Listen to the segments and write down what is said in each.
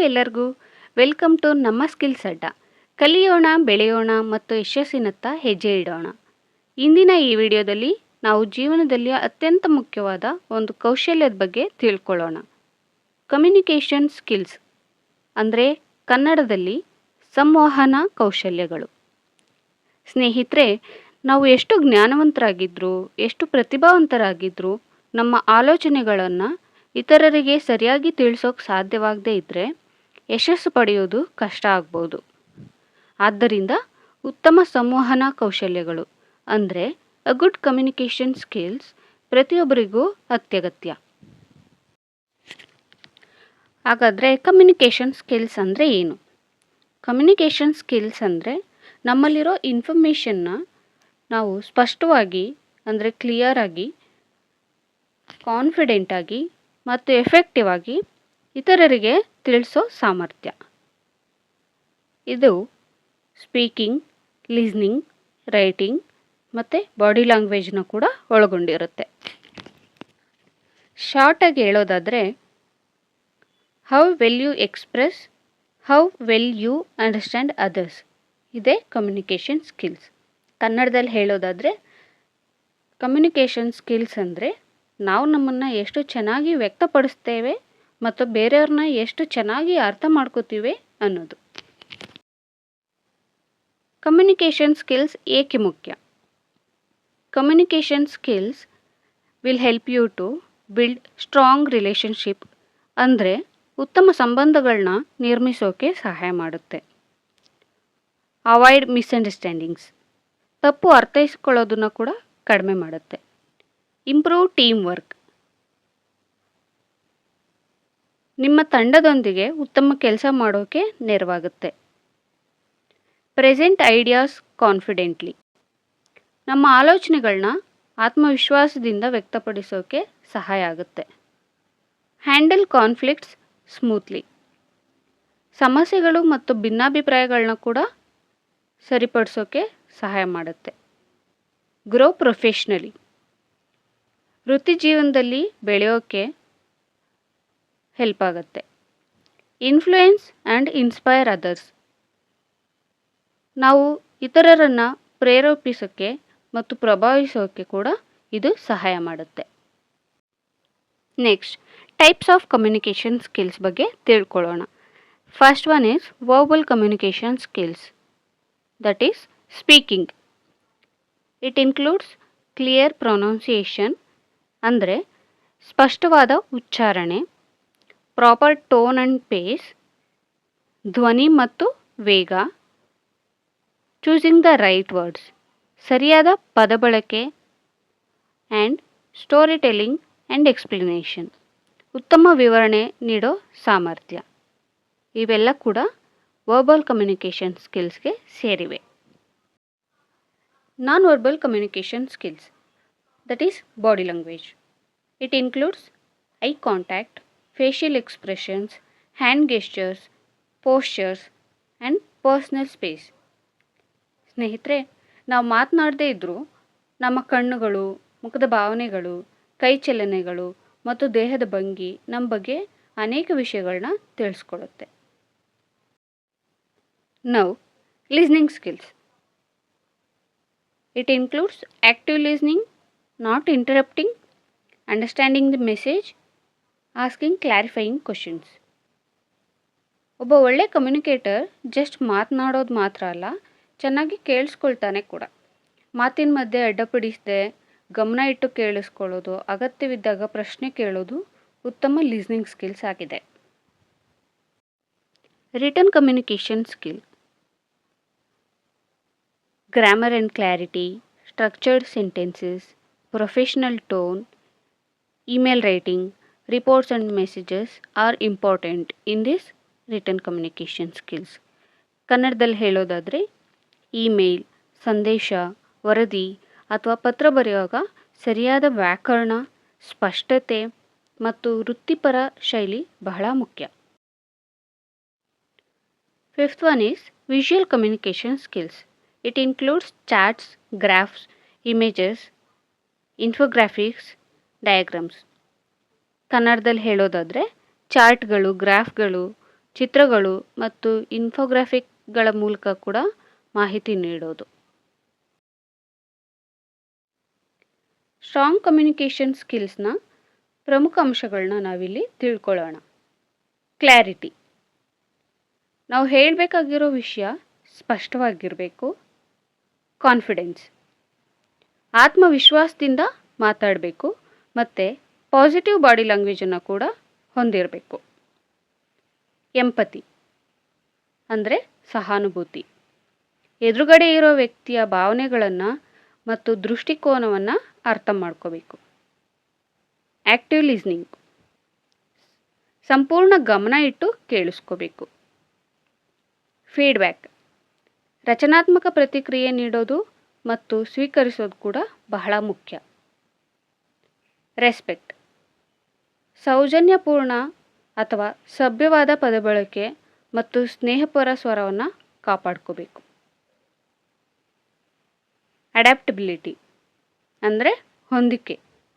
ಎಲ್ಲರಿಗೂ welcome to ನಮ್ಮ skills ಅಡ್ಡ. ಕಲಿಯೋಣ, ಬೆಳೆಯೋಣ ಮತ್ತು ಯಶಸ್ಸಿನತ್ತ ಹೆಜ್ಜೆ ಇಡೋಣ. ಇಂದಿನ ಈ ವಿಡಿಯೋದಲ್ಲಿ ನಾವು ಜೀವನದಲ್ಲಿ ಅತ್ಯಂತ ಮುಖ್ಯವಾದ ಒಂದು ಕೌಶಲ್ಯದ ಬಗ್ಗೆ ತಿಳ್ಕೊಳ್ಳೋಣ. ಕಮ್ಯುನಿಕೇಷನ್ ಸ್ಕಿಲ್ಸ್ ಅಂದರೆ ಕನ್ನಡದಲ್ಲಿ ಸಂವಹನ ಕೌಶಲ್ಯಗಳು. ಸ್ನೇಹಿತರೆ, ನಾವು ಎಷ್ಟು ಜ್ಞಾನವಂತರಾಗಿದ್ದರೂ, ಎಷ್ಟು ಪ್ರತಿಭಾವಂತರಾಗಿದ್ದರೂ ನಮ್ಮ ಆಲೋಚನೆಗಳನ್ನು ಇತರರಿಗೆ ಸರಿಯಾಗಿ ತಿಳಿಸೋಕೆ ಸಾಧ್ಯವಾಗದೇ ಇದ್ದರೆ ಯಶಸ್ಸು ಪಡೆಯೋದು ಕಷ್ಟ ಆಗ್ಬೋದು. ಆದ್ದರಿಂದ ಉತ್ತಮ ಸಂವಹನ ಕೌಶಲ್ಯಗಳು ಅಂದರೆ ಅ ಗುಡ್ ಕಮ್ಯುನಿಕೇಷನ್ ಸ್ಕಿಲ್ಸ್ ಪ್ರತಿಯೊಬ್ಬರಿಗೂ ಅತ್ಯಗತ್ಯ. ಹಾಗಾದರೆ ಕಮ್ಯುನಿಕೇಷನ್ ಸ್ಕಿಲ್ಸ್ ಅಂದರೆ ಏನು? ಕಮ್ಯುನಿಕೇಷನ್ ಸ್ಕಿಲ್ಸ್ ಅಂದರೆ ನಮ್ಮಲ್ಲಿರೋ ಇನ್ಫಾರ್ಮೇಷನ್ನ ನಾವು ಸ್ಪಷ್ಟವಾಗಿ ಅಂದರೆ ಕ್ಲಿಯರ್ ಆಗಿ, ಕಾನ್ಫಿಡೆಂಟಾಗಿ ಮತ್ತು ಎಫೆಕ್ಟಿವ್ ಆಗಿ ಇತರರಿಗೆ ತಿಳಿಸೋ ಸಾಮರ್ಥ್ಯ. ಇದು ಸ್ಪೀಕಿಂಗ್, ಲಿಸ್ನಿಂಗ್, ರೈಟಿಂಗ್ ಮತ್ತು ಬಾಡಿ ಲ್ಯಾಂಗ್ವೇಜ್ನ ಕೂಡ ಒಳಗೊಂಡಿರುತ್ತೆ. ಶಾರ್ಟಾಗಿ ಹೇಳೋದಾದರೆ, how well you express, how well you understand others, ಇದೇ ಕಮ್ಯುನಿಕೇಷನ್ ಸ್ಕಿಲ್ಸ್. ಕನ್ನಡದಲ್ಲಿ ಹೇಳೋದಾದರೆ, ಕಮ್ಯುನಿಕೇಷನ್ ಸ್ಕಿಲ್ಸ್ ಅಂದರೆ ನಾವು ನಮ್ಮನ್ನು ಎಷ್ಟು ಚೆನ್ನಾಗಿ ವ್ಯಕ್ತಪಡಿಸ್ತೇವೆ ಮತ್ತು ಬೇರೆಯವ್ರನ್ನ ಎಷ್ಟು ಚೆನ್ನಾಗಿ ಅರ್ಥ ಮಾಡ್ಕೋತೀವಿ ಅನ್ನೋದು. ಕಮ್ಯುನಿಕೇಷನ್ ಸ್ಕಿಲ್ಸ್ ಏಕೆ ಮುಖ್ಯ? Communication skills will help you to build strong relationship, ಅಂದರೆ ಉತ್ತಮ ಸಂಬಂಧಗಳನ್ನ ನಿರ್ಮಿಸೋಕೆ ಸಹಾಯ ಮಾಡುತ್ತೆ. ಅವಾಯ್ಡ್ ಮಿಸ್ಅಂಡರ್ಸ್ಟ್ಯಾಂಡಿಂಗ್ಸ್, ತಪ್ಪು ಅರ್ಥೈಸ್ಕೊಳ್ಳೋದನ್ನು ಕೂಡ ಕಡಿಮೆ ಮಾಡುತ್ತೆ. ಇಂಪ್ರೂವ್ ಟೀಮ್ ವರ್ಕ್, ನಿಮ್ಮ ತಂಡದೊಂದಿಗೆ ಉತ್ತಮ ಕೆಲಸ ಮಾಡೋಕ್ಕೆ ನೆರವಾಗುತ್ತೆ. ಪ್ರೆಸೆಂಟ್ ಐಡಿಯಾಸ್ ಕಾನ್ಫಿಡೆಂಟ್ಲಿ, ನಮ್ಮ ಆಲೋಚನೆಗಳನ್ನ ಆತ್ಮವಿಶ್ವಾಸದಿಂದ ವ್ಯಕ್ತಪಡಿಸೋಕೆ ಸಹಾಯ ಆಗುತ್ತೆ. ಹ್ಯಾಂಡಲ್ ಕಾನ್ಫ್ಲಿಕ್ಟ್ಸ್ ಸ್ಮೂತ್ಲಿ, ಸಮಸ್ಯೆಗಳು ಮತ್ತು ಭಿನ್ನಾಭಿಪ್ರಾಯಗಳನ್ನ ಕೂಡ ಸರಿಪಡಿಸೋಕೆ ಸಹಾಯ ಮಾಡುತ್ತೆ. ಗ್ರೋ ಪ್ರೊಫೆಷ್ನಲಿ, ವೃತ್ತಿ ಜೀವನದಲ್ಲಿ ಬೆಳೆಯೋಕ್ಕೆ ಹೆಲ್ಪ್ ಆಗುತ್ತೆ. ಇನ್ಫ್ಲೂಯೆನ್ಸ್ ಆ್ಯಂಡ್ ಇನ್ಸ್ಪೈರ್ ಅದರ್ಸ್, ನಾವು ಇತರರನ್ನು ಪ್ರೇರೇಪಿಸೋಕ್ಕೆ ಮತ್ತು ಪ್ರಭಾವಿಸೋಕ್ಕೆ ಕೂಡ ಇದು ಸಹಾಯ ಮಾಡುತ್ತೆ. Next, types of communication skills ಬಗ್ಗೆ ತಿಳ್ಕೊಳ್ಳೋಣ. First one is verbal communication skills, that is speaking. It includes clear pronunciation ಅಂದರೆ ಸ್ಪಷ್ಟವಾದ ಉಚ್ಚಾರಣೆ, ಪ್ರಾಪರ್ ಟೋನ್ ಆ್ಯಂಡ್ ಪೇಸ್, ಧ್ವನಿ ಮತ್ತು ವೇಗ, ಚೂಸಿಂಗ್ ದ ರೈಟ್ ವರ್ಡ್ಸ್, ಸರಿಯಾದ ಪದ ಬಳಕೆ, and story telling and explanation, ಉತ್ತಮ ವಿವರಣೆ ನೀಡೋ ಸಾಮರ್ಥ್ಯ. ಇವೆಲ್ಲ ಕೂಡ ವರ್ಬಲ್ ಕಮ್ಯುನಿಕೇಷನ್ ಸ್ಕಿಲ್ಸ್ಗೆ ಸೇರಿವೆ. Non verbal communication skills, that is body language. It includes eye contact, facial expressions, hand gestures, postures and personal space. ಸ್ನೇಹಿತರೆ, ನಾವು ಮಾತನಾಡದೇ ಇದ್ದರೂ ನಮ್ಮ ಕಣ್ಣುಗಳು, ಮುಖದ ಭಾವನೆಗಳು, ಕೈ ಚಲನೆಗಳು ಮತ್ತು ದೇಹದ ಭಂಗಿ ನಮ್ಮ ಬಗ್ಗೆ ಅನೇಕ ವಿಷಯಗಳನ್ನ ತಿಳಿಸ್ಕೊಡುತ್ತೆ. Now, listening skills. It includes active listening, not interrupting, understanding the message, asking clarifying questions. ಒಬ್ಬ ಒಳ್ಳೆ ಕಮ್ಯುನಿಕೇಟರ್ ಜಸ್ಟ್ ಮಾತನಾಡೋದು ಮಾತ್ರ ಅಲ್ಲ, ಚೆನ್ನಾಗಿ ಕೇಳಿಸ್ಕೊಳ್ತಾನೆ ಕೂಡ. ಮಾತಿನ ಮಧ್ಯೆ ಅಡ್ಡಪಡಿಸದೆ ಗಮನ ಇಟ್ಟು ಕೇಳಿಸ್ಕೊಳ್ಳೋದು, ಅಗತ್ಯವಿದ್ದಾಗ ಪ್ರಶ್ನೆ ಕೇಳೋದು ಉತ್ತಮ ಲಿಸ್ನಿಂಗ್ ಸ್ಕಿಲ್ಸ್ ಆಗಿದೆ. Written communication skill, grammar and clarity, structured sentences, professional tone, email writing, reports and messages are important in this written communication skills. ಕನ್ನಡದಲ್ಲಿ ಹೇಳೋದಾದರೆ, ಇಮೇಲ್, ಸಂದೇಶ, ವರದಿ ಅಥವಾ ಪತ್ರ ಬರೆಯುವಾಗ ಸರಿಯಾದ ವ್ಯಾಕರಣ, ಸ್ಪಷ್ಟತೆ ಮತ್ತು ವೃತ್ತಿಪರ ಶೈಲಿ ಬಹಳ ಮುಖ್ಯ. Fifth one is visual communication skills. It includes charts, graphs, images, infographics, diagrams. ಕನ್ನಡದಲ್ಲಿ ಹೇಳೋದಾದರೆ ಚಾರ್ಟ್ಗಳು, ಗ್ರಾಫ್ಗಳು, ಚಿತ್ರಗಳು ಮತ್ತು ಇನ್ಫೋಗ್ರಾಫಿಕ್ಗಳ ಮೂಲಕ ಕೂಡ ಮಾಹಿತಿ ನೀಡೋದು. ಸ್ಟ್ರಾಂಗ್ ಕಮ್ಯುನಿಕೇಷನ್ ಸ್ಕಿಲ್ಸ್ನ ಪ್ರಮುಖ ಅಂಶಗಳನ್ನ ನಾವಿಲ್ಲಿ ತಿಳ್ಕೊಳ್ಳೋಣ. ಕ್ಲಾರಿಟಿ. ನಾವು ಹೇಳಬೇಕಾಗಿರೋ ವಿಷಯ ಸ್ಪಷ್ಟವಾಗಿರಬೇಕು. ಕಾನ್ಫಿಡೆನ್ಸ್. ಆತ್ಮವಿಶ್ವಾಸದಿಂದ ಮಾತಾಡಬೇಕು ಮತ್ತು ಪಾಸಿಟಿವ್ ಬಾಡಿ ಲ್ಯಾಂಗ್ವೇಜನ್ನು ಕೂಡ ಹೊಂದಿರಬೇಕು. ಎಂಪತಿ ಅಂದರೆ ಸಹಾನುಭೂತಿ. ಎದುರುಗಡೆ ಇರೋ ವ್ಯಕ್ತಿಯ ಭಾವನೆಗಳನ್ನು ಮತ್ತು ದೃಷ್ಟಿಕೋನವನ್ನು ಅರ್ಥ ಮಾಡ್ಕೋಬೇಕು. Active listening. ಸಂಪೂರ್ಣ ಗಮನ ಇಟ್ಟು ಕೇಳಿಸ್ಕೋಬೇಕು. ಫೀಡ್ಬ್ಯಾಕ್. ರಚನಾತ್ಮಕ ಪ್ರತಿಕ್ರಿಯೆ ನೀಡೋದು ಮತ್ತು ಸ್ವೀಕರಿಸೋದು ಕೂಡ ಬಹಳ ಮುಖ್ಯ. ರೆಸ್ಪೆಕ್ಟ್. ಸೌಜನ್ಯಪೂರ್ಣ ಅಥವಾ ಸಭ್ಯವಾದ ಪದಬಳಕೆ ಮತ್ತು ಸ್ನೇಹಪರ ಸ್ವರವನ್ನು ಕಾಪಾಡ್ಕೋಬೇಕು. ಅಡ್ಯಾಪ್ಟಬಿಲಿಟಿ ಅಂದರೆ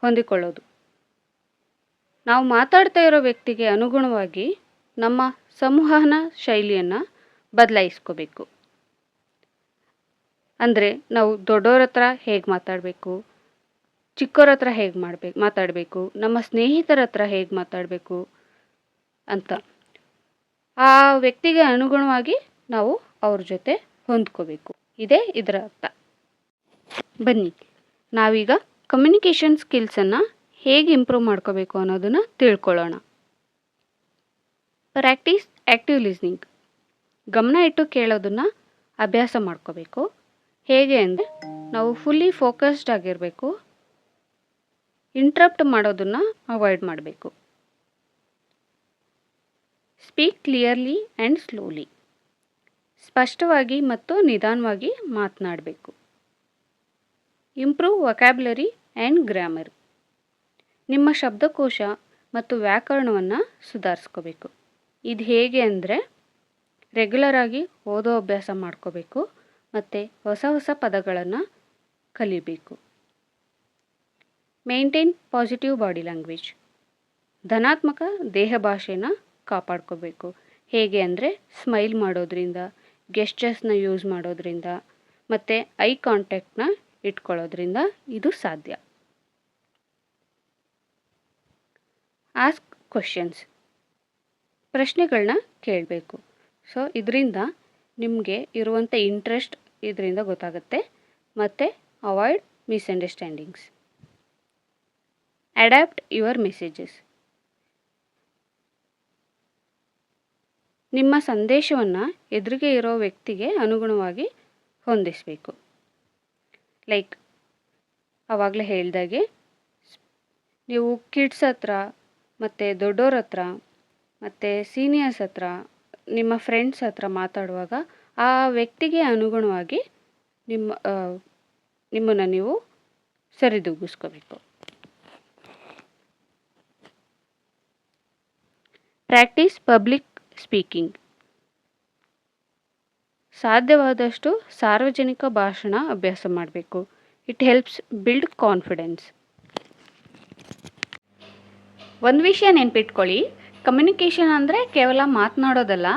ಹೊಂದಿಕೊಳ್ಳೋದು. ನಾವು ಮಾತಾಡ್ತಾ ಇರೋ ವ್ಯಕ್ತಿಗೆ ಅನುಗುಣವಾಗಿ ನಮ್ಮ ಸಂವಹನ ಶೈಲಿಯನ್ನು ಬದಲಾಯಿಸ್ಕೋಬೇಕು. ಅಂದರೆ ನಾವು ದೊಡ್ಡವ್ರ ಹತ್ರ ಹೇಗೆ ಮಾತಾಡಬೇಕು, ಚಿಕ್ಕವ್ರ ಹತ್ರ ಹೇಗೆ ಮಾತಾಡಬೇಕು, ನಮ್ಮ ಸ್ನೇಹಿತರ ಹತ್ರ ಹೇಗೆ ಮಾತಾಡಬೇಕು ಅಂತ ಆ ವ್ಯಕ್ತಿಗೆ ಅನುಗುಣವಾಗಿ ನಾವು ಅವ್ರ ಜೊತೆ ಹೊಂದ್ಕೋಬೇಕು. ಇದೇ ಇದರ ಅರ್ಥ. ಬನ್ನಿ ನಾವೀಗ ಕಮ್ಯುನಿಕೇಷನ್ ಸ್ಕಿಲ್ಸನ್ನು ಹೇಗೆ ಇಂಪ್ರೂವ್ ಮಾಡ್ಕೋಬೇಕು ಅನ್ನೋದನ್ನು ತಿಳ್ಕೊಳ್ಳೋಣ. Practice active listening. ಗಮನ ಇಟ್ಟು ಕೇಳೋದನ್ನು ಅಭ್ಯಾಸ ಮಾಡ್ಕೋಬೇಕು. ಹೇಗೆ ಅಂದರೆ ನಾವು ಫುಲ್ಲಿ ಫೋಕಸ್ಡ್ ಆಗಿರಬೇಕು. ಇಂಟ್ರಪ್ಟ್ ಮಾಡೋದನ್ನು ಅವಾಯ್ಡ್ ಮಾಡಬೇಕು. Speak clearly and slowly. ಸ್ಪಷ್ಟವಾಗಿ ಮತ್ತು ನಿಧಾನವಾಗಿ ಮಾತನಾಡಬೇಕು. Improve vocabulary and grammar. ನಿಮ್ಮ ಶಬ್ದಕೋಶ ಮತ್ತು ವ್ಯಾಕರಣವನ್ನು ಸುಧಾರಿಸ್ಕೋಬೇಕು. ಇದು ಹೇಗೆ ಅಂದರೆ ರೆಗ್ಯುಲರಾಗಿ ಓದೋ ಅಭ್ಯಾಸ ಮಾಡ್ಕೋಬೇಕು ಮತ್ತು ಹೊಸ ಪದಗಳನ್ನು ಕಲಿಬೇಕು. Maintain positive body language. ಧನಾತ್ಮಕ ದೇಹ ಭಾಷೆನ ಕಾಪಾಡ್ಕೋಬೇಕು. ಹೇಗೆ ಅಂದರೆ ಸ್ಮೈಲ್ ಮಾಡೋದ್ರಿಂದ, ಗೆಸ್ಚರ್ಸ್ನ ಯೂಸ್ ಮಾಡೋದ್ರಿಂದ ಮತ್ತು ಐ ಕಾಂಟ್ಯಾಕ್ಟ್ನ ಇಟ್ಕೊಳ್ಳೋದ್ರಿಂದ ಇದು ಸಾಧ್ಯ. Ask questions. ಪ್ರಶ್ನೆಗಳನ್ನ ಕೇಳಬೇಕು. ಸೊ ಇದರಿಂದ ನಿಮಗೆ ಇರುವಂಥ ಇಂಟ್ರೆಸ್ಟ್ ಇದರಿಂದ ಗೊತ್ತಾಗುತ್ತೆ. ಮತ್ತು avoid misunderstandings. Adapt your messages. ನಿಮ್ಮ ಸಂದೇಶವನ್ನು ಎದುರಿಗೆ ಇರೋ ವ್ಯಕ್ತಿಗೆ ಅನುಗುಣವಾಗಿ ಹೊಂದಿಸಬೇಕು. ಲೈಕ್ ಆವಾಗಲೇ ಹೇಳ್ದಾಗೆ ನೀವು ಕಿಡ್ಸ್ ಹತ್ರ ಮತ್ತು ದೊಡ್ಡೋರ ಹತ್ರ ಮತ್ತು ಸೀನಿಯರ್ಸ್ ಹತ್ರ, ನಿಮ್ಮ ಫ್ರೆಂಡ್ಸ್ ಹತ್ರ ಮಾತಾಡುವಾಗ ಆ ವ್ಯಕ್ತಿಗೆ ಅನುಗುಣವಾಗಿ ನಿಮ್ಮನ್ನು ನೀವು ಸರಿದೂಗಿಸ್ಕೋಬೇಕು. Practice public speaking. ಸಾಧ್ಯವಾದಷ್ಟು ಸಾರ್ವಜನಿಕ ಭಾಷಣ ಅಭ್ಯಾಸ ಮಾಡಬೇಕು. It helps build confidence. ಒಂದು ವಿಷಯ ನೆನ್ಪಿಟ್ಕೊಳ್ಳಿ, ಕಮ್ಯುನಿಕೇಷನ್ ಅಂದರೆ ಕೇವಲ ಮಾತನಾಡೋದಲ್ಲ,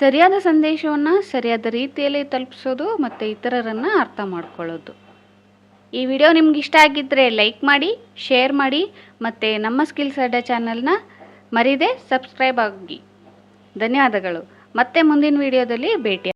ಸರಿಯಾದ ಸಂದೇಶವನ್ನು ಸರಿಯಾದ ರೀತಿಯಲ್ಲಿ ತಲುಪಿಸೋದು ಮತ್ತು ಇತರರನ್ನು ಅರ್ಥ ಮಾಡ್ಕೊಳ್ಳೋದು. ಈ ವಿಡಿಯೋ ನಿಮ್ಗೆ ಇಷ್ಟ ಆಗಿದ್ದರೆ ಲೈಕ್ ಮಾಡಿ, ಶೇರ್ ಮಾಡಿ ಮತ್ತು ನಮ್ಮ ಸ್ಕಿಲ್ಸ್ ಅಡ್ಡ ಚಾನಲ್ನ ಮರೀದೆ ಸಬ್ಸ್ಕ್ರೈಬ್ ಆಗಿ. ಧನ್ಯವಾದಗಳು. ಮತ್ತೆ ಮುಂದಿನ ವಿಡಿಯೋದಲ್ಲಿ ಭೇಟಿ.